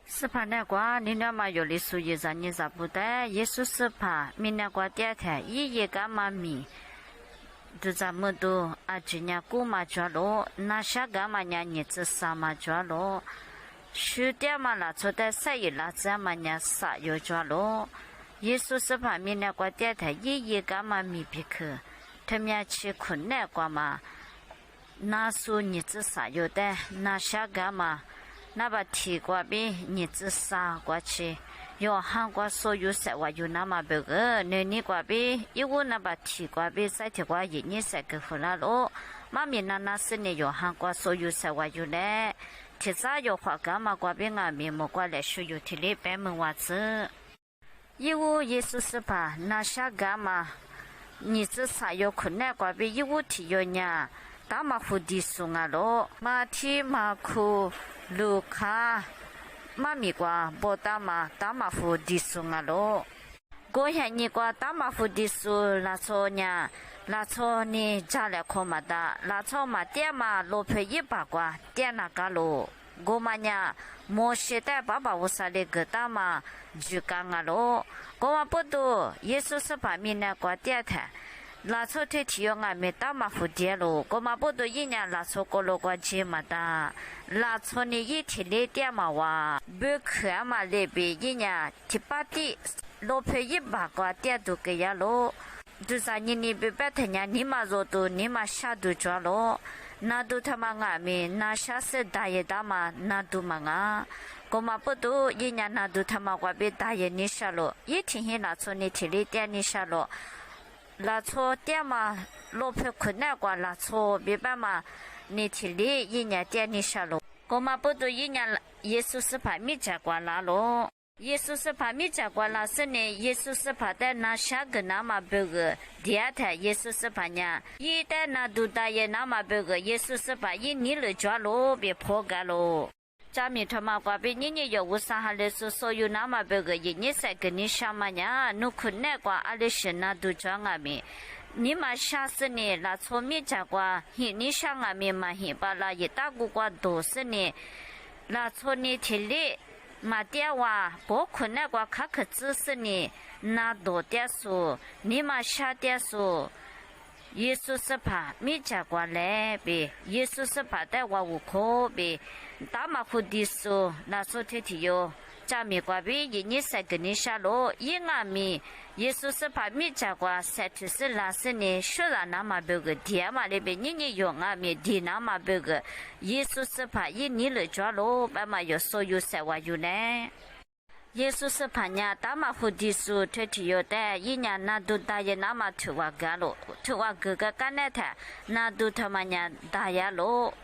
斯帕那瓜，你那么有的属于咱你咋不带？耶稣斯帕，明那瓜第二天一夜干嘛米？都咱们都啊，今年过嘛抓咯，那下干嘛呢？日子啥嘛抓咯？暑假嘛啦，做的啥嘢啦？咱们呢啥又抓咯？耶稣斯帕，明那瓜第二天一夜干嘛米皮克？他们去困难瓜嘛？那说日子啥有的？那下干嘛？那把提过比日子啥过去，要韩国所有生活有那么别个，你过比，因为那把提过比在提过一年才给回来咯。妈咪那是你要韩国所有生活有嘞，提早要花干嘛过比俺们莫过来需要提里白门娃子，因为耶稣是吧？那下干嘛？日子啥有困难过比，因为提要呢。大马虎的送啊咯，马蹄马库卢卡马米瓜波大马虎的送啊咯。过下你瓜大马虎的送拉错呢，拉错你家来看嘛的，拉错嘛点嘛罗皮一把瓜点那个咯。我嘛呢，莫写的爸爸我啥的个大嘛就干啊咯。我嘛不多，耶稣是把米那瓜点的。拉错天体用啊，没打马虎点咯，我嘛不多一年拉错过了关节嘛的，拉错你一天来点嘛哇，不可嘛那边一年七八的，老皮一把个点都给呀咯，就是你别白他娘你嘛做都你嘛下都抓咯，那都他妈俺们那下是大爷大嘛，那都嘛啊。我嘛不多一年那都他妈我别大爷你下咯，一天黑拉错你天来点你下咯。拉错点嘛，老皮困难过拉错，别办嘛，你体力一年点你下咯。我嘛不多一年，耶稣是怕米家过拉咯。耶稣是怕米家过拉是呢，耶稣是怕在那下个那么别个，第二天耶稣是怕呢，一旦那都大爷那么别个，耶稣是怕一年了抓咯，别破干咯。家里他妈瓜比你有无啥哈来说所有那么别个一年才跟你上嘛呀？侬困难瓜阿里是那都装阿米，你嘛下次呢？那错米家瓜，你上阿米嘛把那一大股瓜都是呢，那错你体力嘛点哇，不困难瓜卡克知识呢，那多点数，你嘛下点数。耶稣是怕米家过来呗，耶稣是怕带我无可呗，大马虎的说那说天天哟，家米瓜呗，一年才跟你下落，一俺米，耶稣是怕米家过，三天是拉是呢，虽然那么别个天嘛那边你用俺米地那么别个，耶稣是怕一年来抓落，爸妈有所有生活有呢。耶稣是怕呢，大马虎的说天天有的，一年那都大爷那么头发干了，头发哥哥干那台，那都他妈呢大爷咯，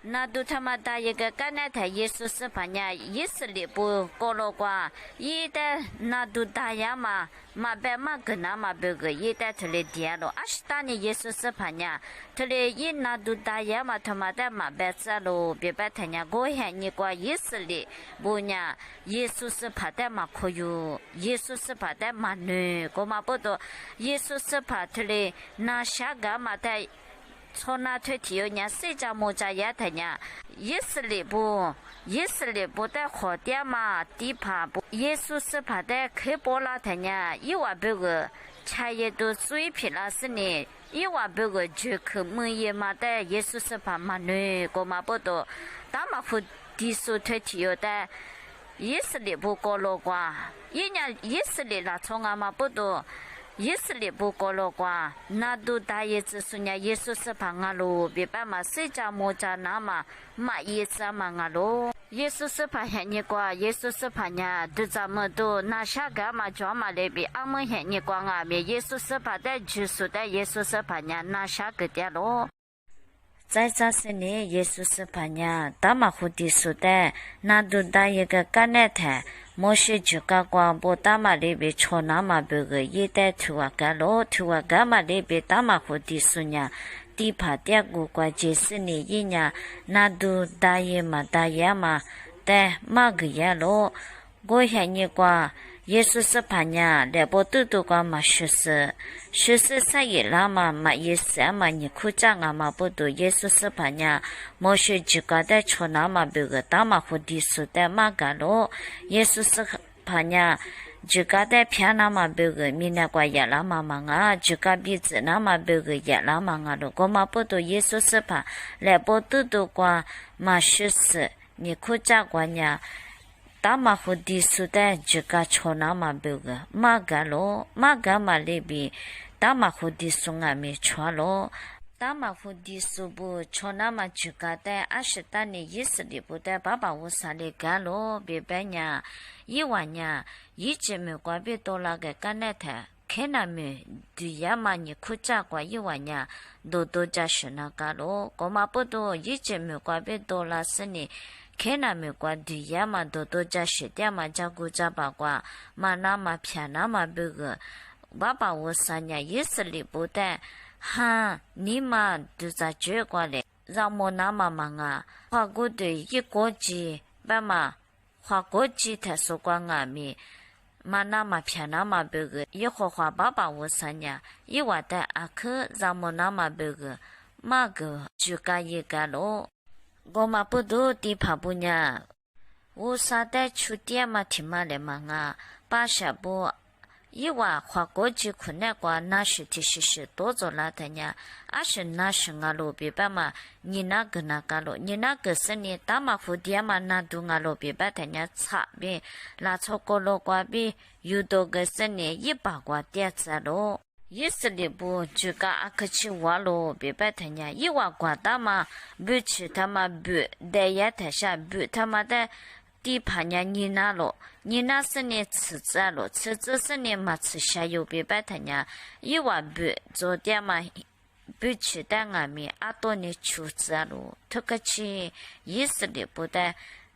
那都他妈大爷个干那台，耶稣是怕呢，以色列不过了瓜，一代那都大爷嘛，嘛白嘛跟那嘛别个，一代他来点了，阿是大呢耶稣是怕呢，他来一那都大爷嘛，他妈的嘛白子咯，别白他呢，我喊你瓜以色列不呢。耶稣是怕的嘛可有，耶稣是怕的嘛女，我嘛不多，耶稣是怕他嘞，那下个嘛的，从那推提有呢，谁家么家也他呢，以色列不的好点嘛，地怕不，耶稣是怕的开波拉他呢，一万别个，茶叶都水平了是呢。一万别个就去门也嘛的，耶稣是怕嘛女，我嘛不多，大马虎地数推提有的。以色列不过了瓜，一年以色列那从俺嘛不多，以色列不过了瓜，那都大爷子说呢，耶稣是怕俺喽，别把嘛谁家么家那嘛耶稣嘛俺喽，耶稣是怕喊你瓜，耶稣是怕呢，都咱们都那下个嘛装嘛那边，俺们喊你瓜俺们，耶稣是怕的就说的，耶稣是怕呢，那下个点喽。在这些年，耶稣是怕呢，大马虎的说的，那都大一个干那台，莫是就个光不大马那边穿那么别个，一代土啊个咯，土啊个嘛那边大马虎的说呢，地怕点个关键是呢一年，那都大爷嘛，但嘛个呀咯，我喊你瓜。 예수 스파냐 레보뚜두가 마슈스 슈스 사이 라마 마 예스 아마니 쿠장아 마보도 예수 스파냐 모시 지가데 초나마 베가 다마 후디수데 마가로 예수 스파냐 지가데 피아나마 베가 미나과 야라마망아 지가비즈 나마 베가 야라망아로 고마보도 예수 스파 레보뚜두가 마슈스 니 쿠자과냐 Tamahudisuda Jika Chonama Buga Magalo Magamalibi Tamahudisungami Chwalo Tamahudisubu Chonama Jukate Ashitani Yisli Buddha Baba Usali Galo Bibenya Iwanya Yichimi Gwabi Dolage Ganeta Kenami Diyamani Kuchakwa Iwanya Dodo Jashina Galo Gomabudo Yichimi Gwabi Dola Sini Kenami kwa diyama dodo jashi diyama jagu jaba kwa manama pianama bugu baba wusanya yisli bude ha nima duza jue kwa le ramo nama manga hwa gudu yi goji bama hwa goji taso kwa ngami manama pianama bugu yiho hwa baba wusanya yiwada akı ramo nama bugu magu juga yigalo Goma pudu di pabunya. Usada chutia matimale manga. Basha bu iwa kwagoji kunekwa nashi tishishi dozo latanya. Ashi nashi ngalo bibama nina gana galo. Nina geseni tama fudiama nadu ngalo bibatanya tsabi. La tsokolo kwabi yudo geseni iba kwa diatsalo. Yisli bu juga akachi walo bibatanya iwa kwa tama buchi tama bu daya tasha bu tama da di panya nina lo nina sene tsuza lo tsuza sene ma tsisha yo bibatanya iwa bu zodiama buchi da ngami ato ni chuza lo tokachi yisli bu da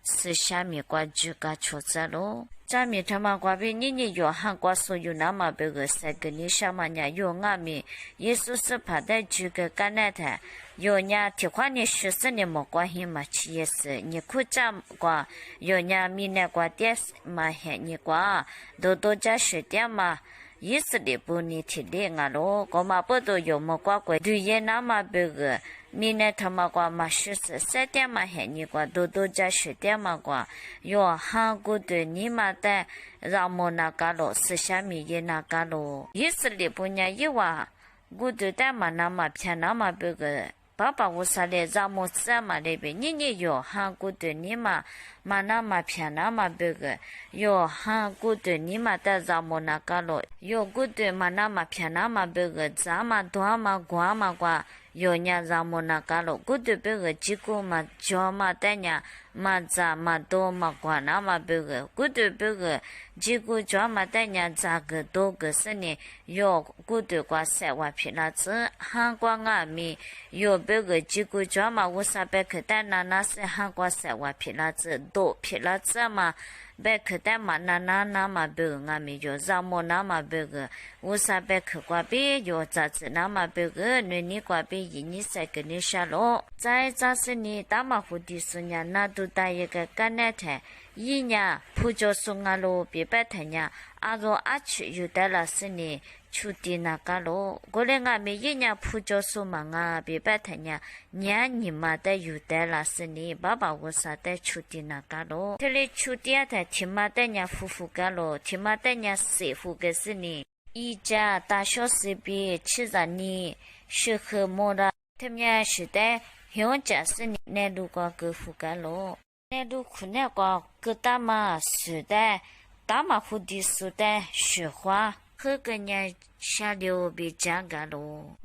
tsisha mi kwa juga chuza lo Jami tama kwabi nini yo hangwa so yu nama bego sagani shamanya yo ngami Yesu sepada juga kanata yo nya tikwani shusani mo kwa hima chi yesu ni kucha kwa yo nya mine kwa des ma he ni kwa dodo ja shudya ma yesu de buni tili ngalo goma bodo yo mo kwa kwe duye nama bego Mine tamagwa mashusu setyama heni kwa dodo jashu temagwa yo hangu de nima de ramona galo sishami yena galo yisli punya yiwa gudu dama nama pianama bege baba usale ramo sama lebe nini yo hangu de nima manama pianama bege yo hangu de nima de ramona galo yo gudu manama pianama bege zama duama guama kwa yo nya ramona galo gudu bege jiku ma joma tanya ma za ma do ma kwa na ma bege gudu bege jiku joma tanya za ge do ge sene yo gudu kwa se wa phila tse han kwa nga mi yo bege jiku joma usa beke tana na se han kwa se wa phila tse do phila tse ma beke tama na na ma bege nga mi yo ramona ma bege usa beke kwa bi yo za tse na ma bege ni kwa bi yini se ge ni sha lo zai za se ni ta ma hu di sunya na du ta ye ge kanete yinya pujo sunga lo bi ba thanya aro ach yu da la se ni chuti na ka lo gole nga me yinya pujo su ma nga bi ba thanya nya ni ma da yu da la se ni ba ba wo sa da chuti na ka lo tele chuti ya da thima da nya fu fu ka lo thima da nya se fu ge se ni一家大小事比其实你适合么的，他们是的，用家是你那如果给覆盖了，那如果那个给大妈是的，大妈护的是的，雪花和个人下流比价格了，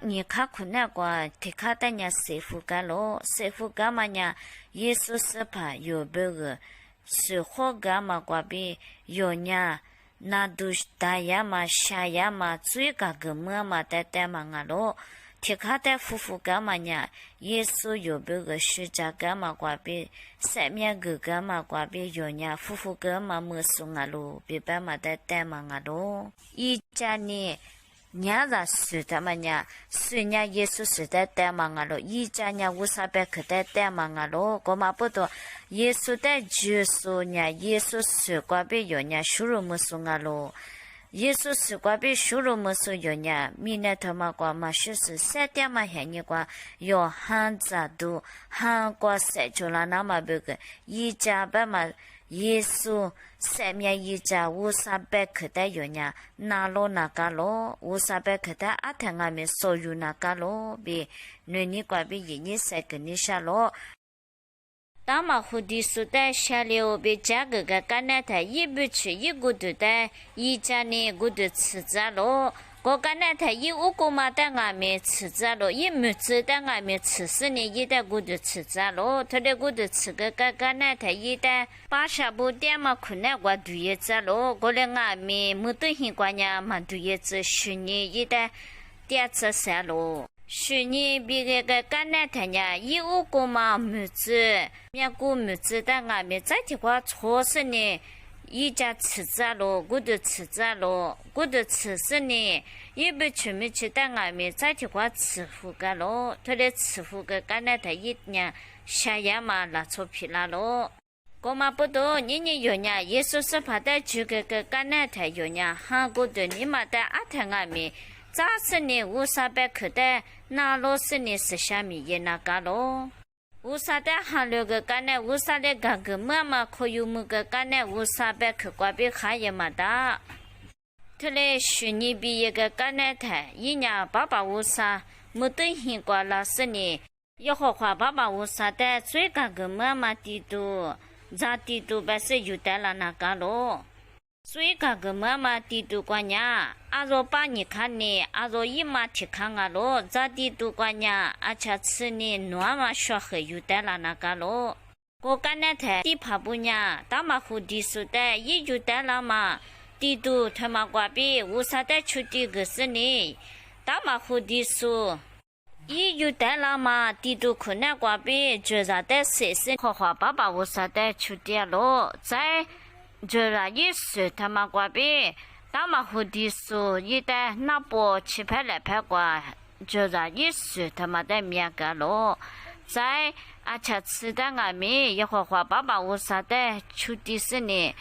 你看看那个，他看的人谁覆盖了，谁覆盖嘛呢？耶稣是怕有别个，是活干嘛个比有呢？那都是大呀嘛、小呀嘛、最个个么嘛的的嘛个咯，提卡的夫妇个嘛呢，耶稣有别个十家个嘛个比，三面个嘛个比有呢，夫妇个嘛么送个咯，别白嘛的的嘛个咯，一家呢。 냐자 수다마냐 수냐 예수 수다 때망아로 이자냐 우사베 그때 때망아로 고마보도 예수 때 주소냐 예수 수과비 요냐 슈루무숭아로 예수 수과비 슈루무수 요냐 미네토마과 마슈스 세때마 해니과 요 한자도 한과 세줄라나마베그 이자베마 예수 세미야 이자 우사베 그대 요냐 나로 나가로 우사베 그대 아탱하며 소유 나가로 비 뇌니과 비 이니 세그니샤로 다마 후디수데 샤리오 비 자그가 까나타 이부치 이구두데 이자니 구두 치자로 고가나타 이 우고마당하며 치자로 이 무츠당하며 치스니 이다 구두 치자로 터레 구두 치가가 가나타 이다 바샤부 데마 쿠네과 두예자로 고랭하며 무드히과냐 만두예즈 슈니 이다 띠아츠사로 슈니 비게가 까나타냐 이 우고마 무츠 미야구 무츠당하며 자티과 초스니 이자 치자로 구두 치자로 구두 치스니 이부 주미치 당하며 자티과 치후가로 터레 치후가 까나타 있냐 샤야마 라초피라로 고마부도 니니 요냐 예수스 받아 주게가 까나타 요냐 하고도 니마다 아탕하며 자스니 우사베 그대 나로스니 스샤미 예나가로 우사데 하려가 까네 우사데 가그마마 코유무가 까네 우사베 그과비 하예마다 틀레 슈니비예가 까네타 이냐 바바 우사 무드히과 라스니 여호와 바바 우사데 스웨가그마마 티도 자티도 베세 유달라나가로 스웨가그마마 티도과냐 아로파니 칸니 아로 이마티 칸가로 자티도과냐 아차츠니 노아마 쇼헤 유달라나가로 고까네테 티파부냐 다마후디수데 이 유달라마 티도 타마과비 우사데 추티 그스니 다마후디수 이 유달라마 티도 쿠나과비 저자데 세세 호화 바바 우사데 추티야로 자이 저라 예수 타마과비 다마후디수 이데 나보 치펠레 페과 저자 예수 타마데 미야가로 자이 아차츠당아미 여호와 바바 우사데 추티스니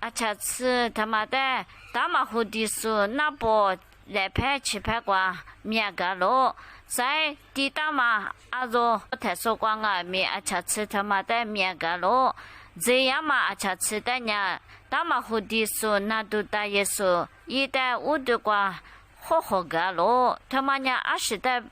아차츠 타마데 다마후디수 나보 레페 치페과 미야가로 자이 디타마 아조 테소광아미 아차츠 타마데 미야가로 제야마 아차츠다냐 다마후디수 나두다 예수 이데 우드과 호호가로 타마냐 아시다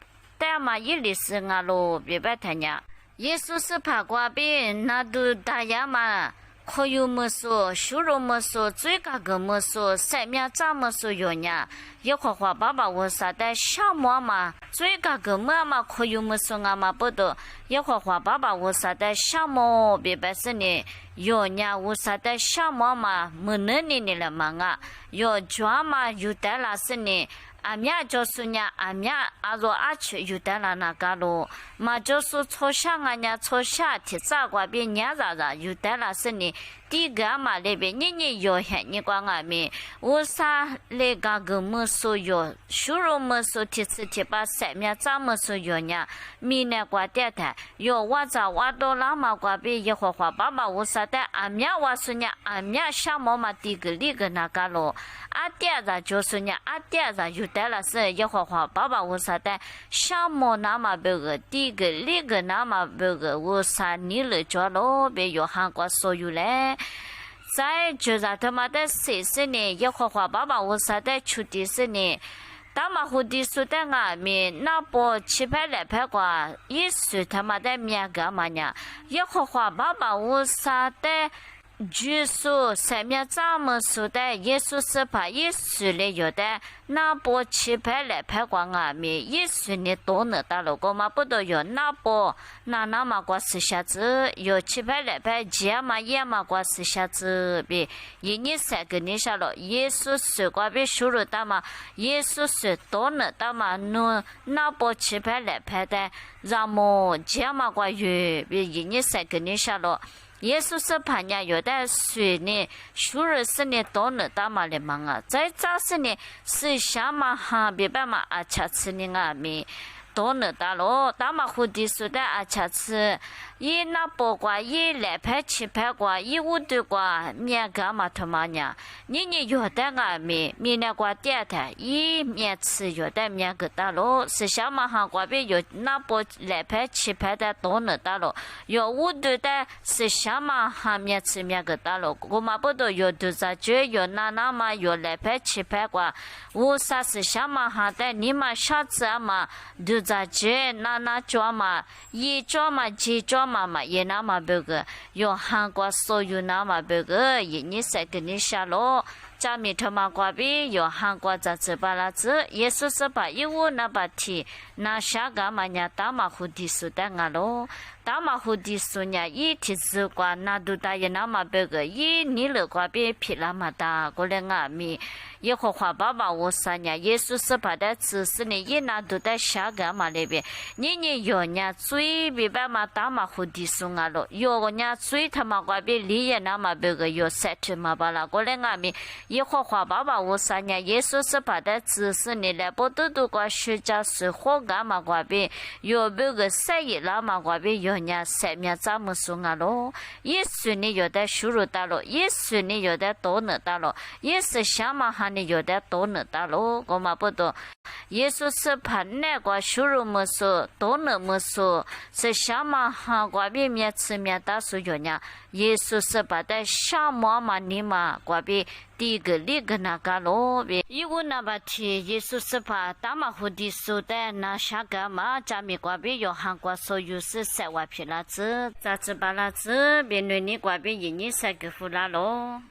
때마 일리스가로 비베타냐 예수스 파과비 나두다야마 코유무수 슈루무수 쯔가그무수 세미야자무수 요냐 여호와 바바 우사데 샤모마 쯔가그마마 코유무수가마 보도 여호와 바바 우사데 샤모 비베스니 요냐 우사데 샤모마 무느니니라망아 요 좌마 유달라스니 아미야 조수냐 아미야 아로 아치 유달라나가로 마조수 초샹아냐 초샤 티자과비 냐자자 유달라스니 디가마 레베 니니 요헤니 광아미 우사 레가그무수 요 슈루무수 티스티바 세미야 자무수 요냐 미네과 데타 요 와자 와도라마과비 여호와 바바 우사데 아미야 와수냐 아미야 샤모마 디글리그나가로 아티아자 조수냐 아티아자 유달라스 여호와 바바 우사데 샤모나마 베그 디글리그나마 베그 우사 니르 조로 베 요한과 소유레在就在他妈的40年，耶和华爸爸我啥的出的是呢？大马虎的说的俺们那波700来块瓜，一说他妈的面干嘛呢？耶和华爸爸我啥的。就是上面咱们说的，耶稣是把耶稣来有的，那波700来拍光俺们，耶稣你都能打了个嘛？不都有那波那么个是下子，有700来拍，这嘛也嘛个是下子比，一年3个年下了，耶稣是个比收入大嘛，耶稣是都能打嘛？那波700来拍的，然后这嘛个月比一年3个年下了。耶稣是怕呀，有的水呢，修日是呢，多呢打嘛的忙啊，在早是呢，是下嘛哈，别办嘛啊，吃吃呢啊咪。多呢打咯，打嘛蝴蝶树的啊，吃吃，一那包瓜，一来拍七拍瓜，一五对瓜，面干嘛他妈呀？你有的啊咪，米那瓜点的，一面吃有的面个打咯，是小嘛哈瓜边有那包来拍七拍的多呢打咯，有五对的是小嘛哈面吃面个打咯，我嘛不都有都在这有那嘛有来拍七拍瓜，我啥是小嘛哈的，你嘛小子嘛都。在这那抓嘛，一抓嘛，几抓嘛，也那么别个，用韩国所有那么别个，你才给你下咯。家米他妈瓜比有韩国在这巴拉子，也是把一五那把提，那下个嘛呀打马蝴蝶树的啊咯。打马蝴蝶树呀，一提子瓜那都大也那么别个，一你了瓜比皮那么大，过来啊米。耶和华爸爸我三呀，耶稣是把的指示呢，一拿都在下个嘛那边，你有呀最别把嘛打马蝴蝶树啊咯，有呀最他妈瓜比里也那么别个有7嘛巴拉过来啊米。耶和华爸爸我三呀，耶稣是把的指示你来不都瓜学家是火干嘛瓜比，有别个7啦嘛瓜比有呀7面咱们说啊咯，耶稣你有的收入大咯，耶稣你有的多呢大咯，耶稣想嘛哈你有的多呢大咯，我嘛不懂。耶稣是怕那个收入么说多呢么说，是想嘛哈瓜比面吃面大说有呀，耶稣是把的想嘛你嘛瓜比。第一个那个那个咯呗，一个那把提耶稣是把打马蝴蝶树的那下个嘛，咱们瓜边有韩国所有是7万皮拉子，咱这把拉子别人你瓜边1年3个付拉咯。